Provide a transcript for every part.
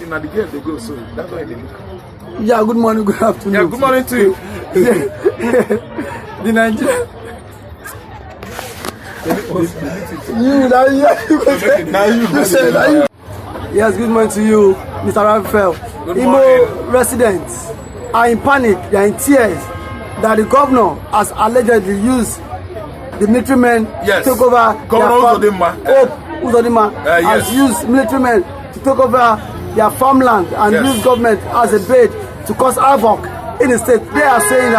See, now the girl they go, so that's why they look. Yeah, good morning, good afternoon. Yeah, good morning to you. The Nigerian. Yes, good morning to you, Mr. Raphael. Imo residents are in panic, they are in tears that the governor has allegedly used the military men to take over. Governor Uzodinma has used military men to take over their farmland and use government as a bait to cause havoc in the state. They are saying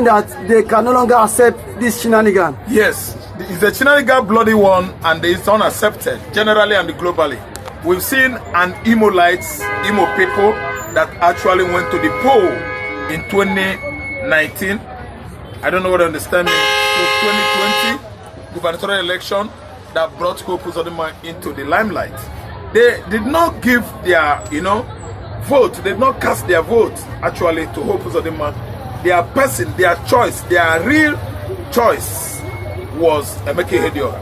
that they can no longer accept this shenanigan. Yes, it's a shenanigan bloody one, and it's unaccepted generally and globally. We've seen an Imo people that actually went to the poll in 2019. I don't know what I understand. It was 2020 gubernatorial election that brought Hope Uzodinma into the limelight. They did not give their, vote. They did not cast their vote actually to Hope Uzodinma. Their person, their choice, their real choice was Emeka Ihedioha.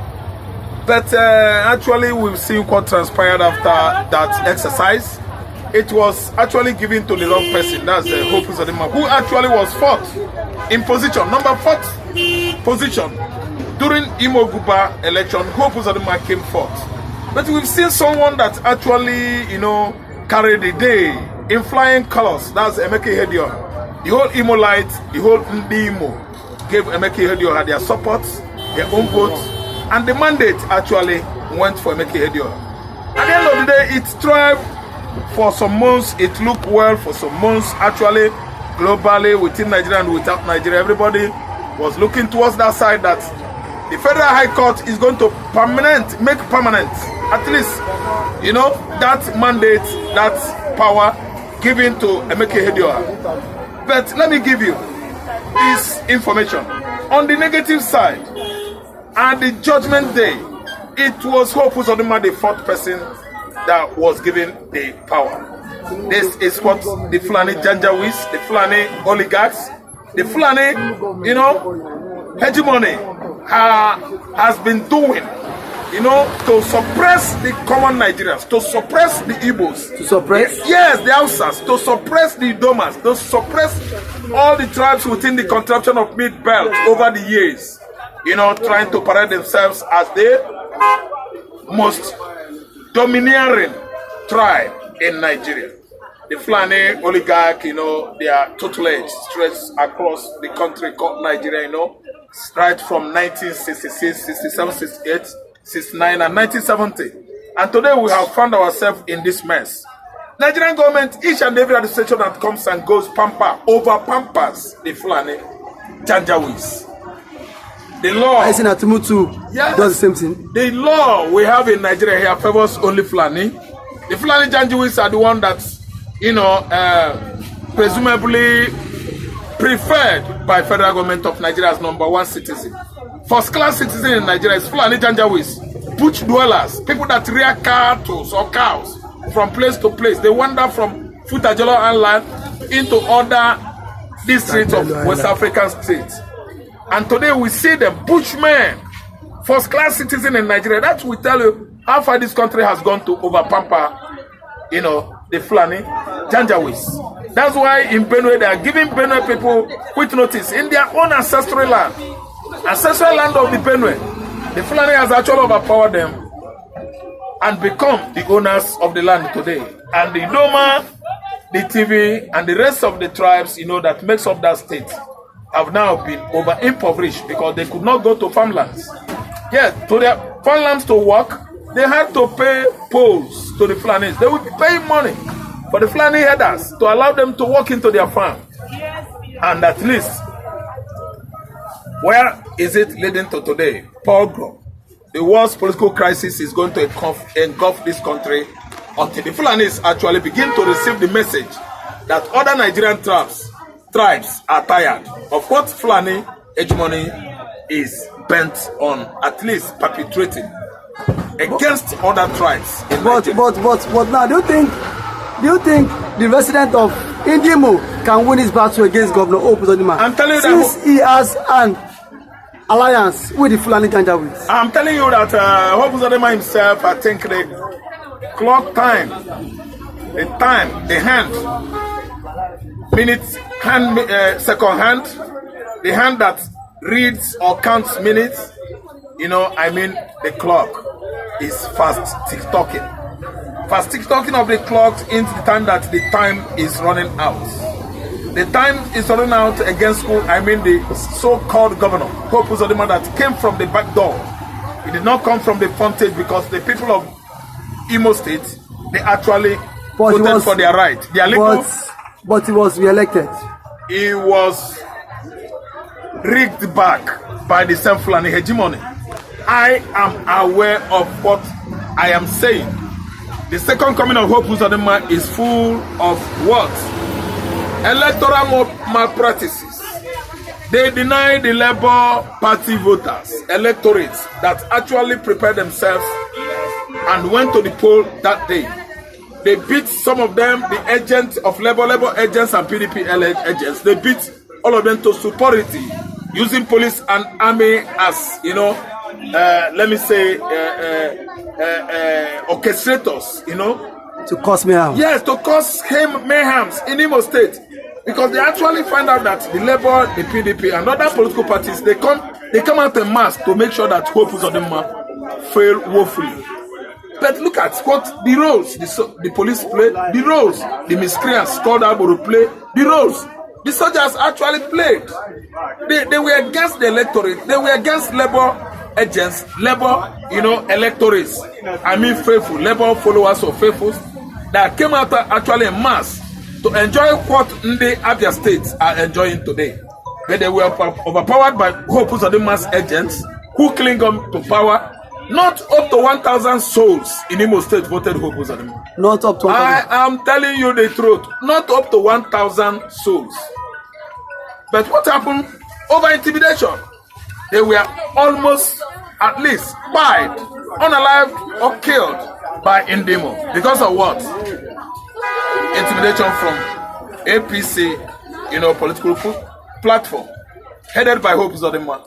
But actually, we've seen what transpired after that exercise. It was actually given to the wrong person. That's Hope Uzodinma, who actually was fourth in position, number 4th position. During Imo Guba election, Hope Uzodinma came fourth. But we've seen someone that actually, carried the day in flying colors. That's Emeka Ihedioha. The whole Imo light, the whole Imo gave Emeka Ihedioha their support, their own vote, and the mandate actually went for Emeka Ihedioha. At the end of the day, it thrived for some months. It looked well for some months. Actually, globally, within Nigeria and without Nigeria, everybody was looking towards that side that the Federal High Court is going to make permanent, at least, that mandate, that power given to Emeka Ihedioha. But let me give you this information. On the negative side, at the judgment day, it was Hope Uzodinma, the 4th person that was given the power. This is what the Fulani Janjaweeds, the Fulani oligarchs, the Fulani, hegemony has been doing, to suppress the common Nigerians, to suppress the Igbos. To suppress? Yes, the Hausas, to suppress the Domas, to suppress all the tribes within the contraption of Mid Belt over the years. Trying to parade themselves as the most domineering tribe in Nigeria. The Fulani oligarch, they are tutelage stretched across the country called Nigeria, right from 1966, 67, 68, 69, and 1970. And today we have found ourselves in this mess. Nigerian government, each and every administration that comes and goes, pampers the Fulani Janjaweeds. The law. I see Natumutu does the same thing. The law we have in Nigeria here favors only Fulani. The Fulani Janjaweeds are the one that, presumably preferred by federal government of Nigeria as #1 citizen. First class citizen in Nigeria is Fulani Janjaweeds, bush dwellers, people that rear cattle or cows from place to place. They wander from Futajolo Island into other districts of West African states. And today we see the bushmen, first class citizen in Nigeria. That will tell you how far this country has gone to overpamper, the Fulani Janjaweeds. That's why in Benue they are giving Benue people quick notice in their own ancestral land of the Benue. The Fulani has actually overpowered them and become the owners of the land today. And the Doma, the TV, and the rest of the tribes, that makes up that state, have now been over-impoverished because they could not go to farmlands. Yes, to their farmlands to work, they had to pay polls to the Fulanis. They would be paying money for the Fulani headers to allow them to walk into their farm. And at least, where is it leading to today? Pogrom. The worst political crisis is going to engulf this country until the Fulanis actually begin to receive the message that other Nigerian tribes are tired of what Fulani hegemony is bent on at least perpetrating against other tribes. But now, do you think the resident of Indimo can win his battle against Governor Hope Uzodinma? I'm telling you since he has an alliance with the Fulani Janjaweeds. I'm telling you that Hope Uzodinma himself, I think clock time, the hand, minutes, second hand, the hand that reads or counts minutes, the clock is fast tick-tocking. Fast tick-tocking of the clock into the time that the time is running out. The time is running out against the so-called governor, Hope Uzodinma, that came from the back door. It did not come from the frontage because the people of Imo State, they actually voted for their right. Their legal, but he was re-elected. He was rigged back by the same Fulani hegemony. I am aware of what I am saying. The second coming of Hope Uzodinma is full of what? Electoral malpractices. They deny the Labour Party voters, electorates that actually prepared themselves and went to the poll that day. They beat some of them, the agents of Labour agents and PDP agents. They beat all of them to superiority, using police and army as, orchestrators, To cause mayhem. Yes, to cause mayhems in Imo State. Because they actually find out that the Labour, the PDP, and other political parties, they come out en mass to make sure that Hope Uzodinma fail woefully. But look at what the roles the police played, the roles the miscreants called Aburu played, the roles the soldiers actually played. They were against the electorate, they were against Labour agents, Labour, electorates. Faithful, Labour followers of faithfuls that came out actually en mass to enjoy what the Abia states are enjoying today. But they were overpowered by Hope Uzodinma's agents who cling on to power. Not up to 1,000 souls in Imo State voted Hope Uzodinma. Not up to 1,000. I am telling you the truth. Not up to 1,000 souls. But what happened? Over intimidation. They were almost, at least, spied, unalived or killed by Indimo. Because of what? Intimidation from APC, political platform, headed by Hope Uzodinma.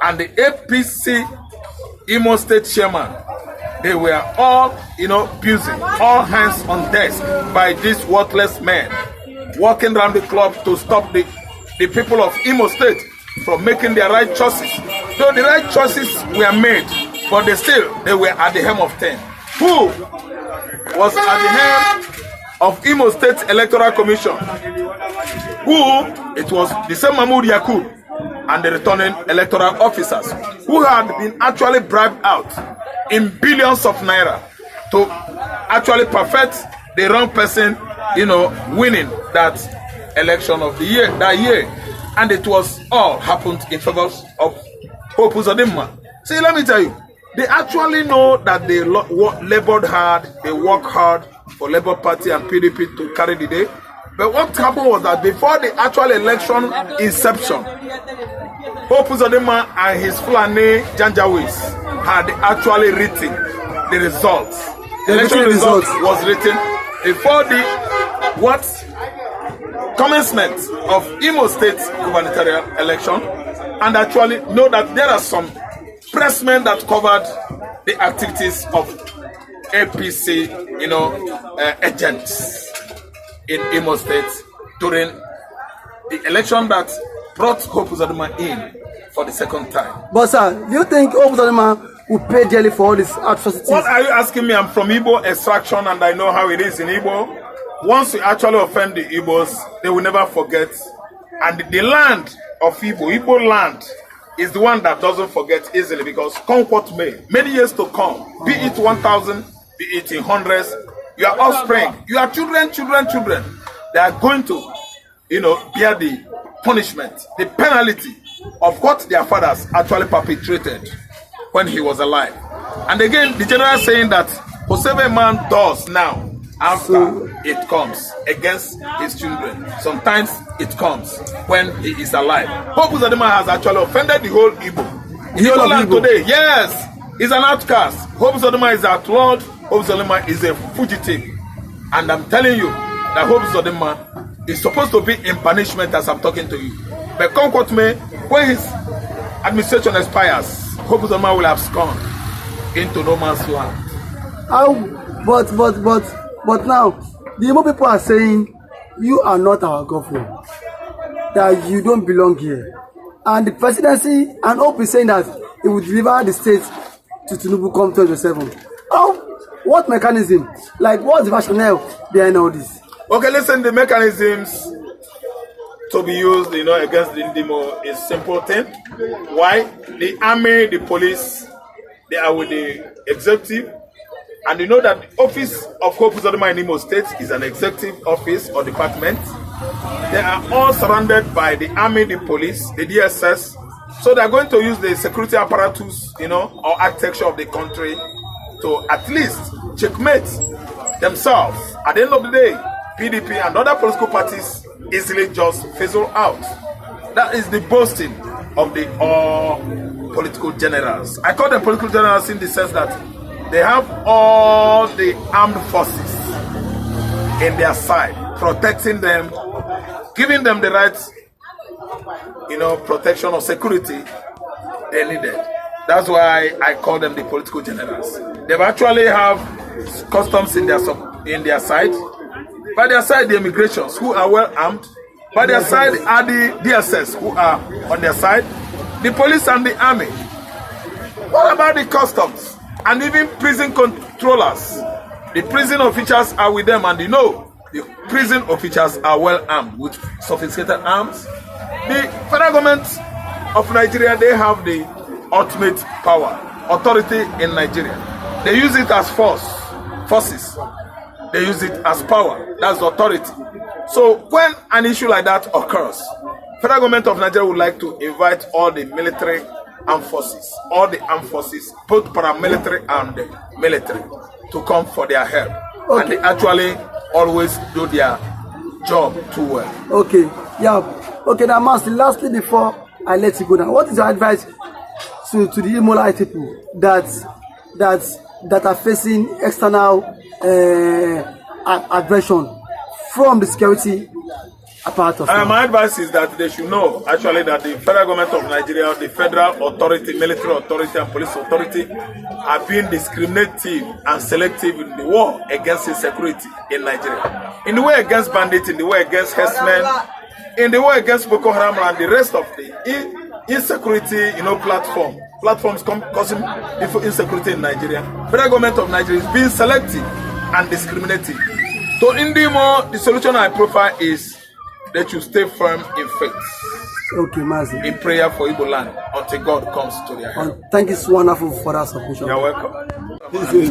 And the APC Imo State chairman, they were all, abusing, all hands on desk by these worthless men, walking around the club to stop the people of Imo State from making their right choices. Though the right choices were made, but they were at the helm of 10. Who was at the helm of Imo State Electoral Commission? It was the same Mahmoud Yakub and the returning electoral officers who had been actually bribed out in billions of naira to actually perfect the wrong person, winning that election of the year, that year. And it was all happened in favor of Hope Uzodinma. See, let me tell you, they actually know that they labored hard, they worked hard for Labour Party and PDP to carry the day. But what happened was that before the actual election inception, Hope Uzodinma and his Fulani Janjaweeds had actually written the results. The election result was written before the commencement of Imo State gubernatorial election, and actually know that there are some pressmen that covered the activities of APC, agents in Imo State during the election that brought Hope Uzodinma in for the second time. But sir, do you think Hope Uzodinma will pay dearly for all these atrocities? What are you asking me? I'm from Igbo extraction and I know how it is in Igbo. Once you actually offend the Igbos, they will never forget. And the land of Igbo land, is the one that doesn't forget easily, because come what may, many years to come, be it 1,000, be it in hundreds, your offspring, your children, they are going to, bear the punishment, the penalty of what their fathers actually perpetrated when he was alive. And again, the general saying that whatever man does now, after it comes against his children. Sometimes it comes when he is alive. Hope Uzodinma has actually offended the whole Igbo. In Igbo land today, yes, he's an outcast. Hope Uzodinma is outlawed. Hope Uzodinma is a fugitive. And I'm telling you that Hope Uzodinma is supposed to be in punishment as I'm talking to you. But come what may, when his administration expires, Hope Uzodinma will have gone into no man's land. But now, the Igbo people are saying you are not our governor, that you don't belong here. And the presidency and Hope is saying that it will deliver the state to Tinubu come 2027. What mechanism? Like, what's the rationale behind all this? Okay, listen, the mechanisms to be used, against the Uzodinma is simple thing. Why? The army, the police, they are with the executive. And you know that the office of Hope Uzodinma in Imo State is an executive office or department. They are all surrounded by the army, the police, the DSS. So they are going to use the security apparatus, or architecture of the country to at least checkmate themselves. At the end of the day, PDP and other political parties easily just fizzle out. That is the boasting of the all political generals. I call them political generals in the sense that they have all the armed forces in their side, protecting them, giving them the rights, protection or security they needed. That's why I call them the political generals. They actually have customs in their side. By their side, the immigrations who are well armed. By their side are the DSS who are on their side, the police and the army. What about the customs and even prison controllers? The prison officials are with them, and the prison officials are well armed with sophisticated arms. The federal government of Nigeria, they have the ultimate power, authority in Nigeria. They use it as forces. They use it as power. That's authority. So when an issue like that occurs, federal government of Nigeria would like to invite all the military armed forces, both paramilitary and military, to come for their help. Okay. And they actually always do their job too well. Okay, yeah. Okay, now Master, lastly, before I let you go now, what is your advice to the Imolite people that are facing external aggression from the security apparatus? My advice is that they should know actually that the federal government of Nigeria, the federal authority, military authority and police authority are being discriminative and selective in the war against insecurity in Nigeria. In the way against bandits, in the way against herdsmen, in the way against Boko Haram and the rest of the insecurity, platforms causing insecurity in Nigeria. Federal government of Nigeria is being selective and discriminative. So Uzodinma, the solution I profile is that you stay firm in faith. Okay, Mazi. In prayer for Igbo land until God comes to their help. Thank you so wonderful for that submission. You're welcome. This is